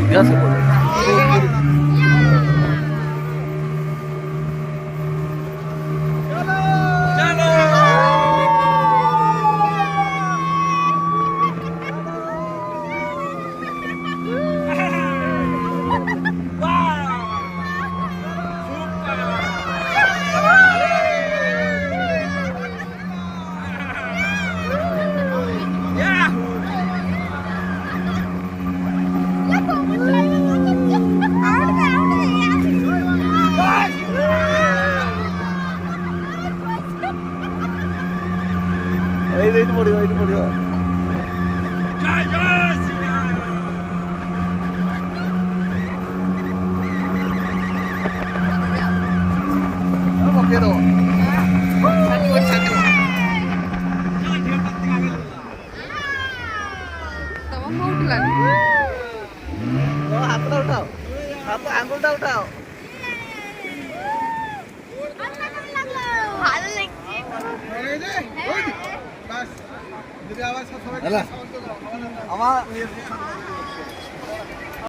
গ্যাসে পড়ে এইটু পড়িব এইটু পড়িব পকেটো হাতটা উঠাও হাত আঙুলটা উঠাও ভালো লাগছে আমার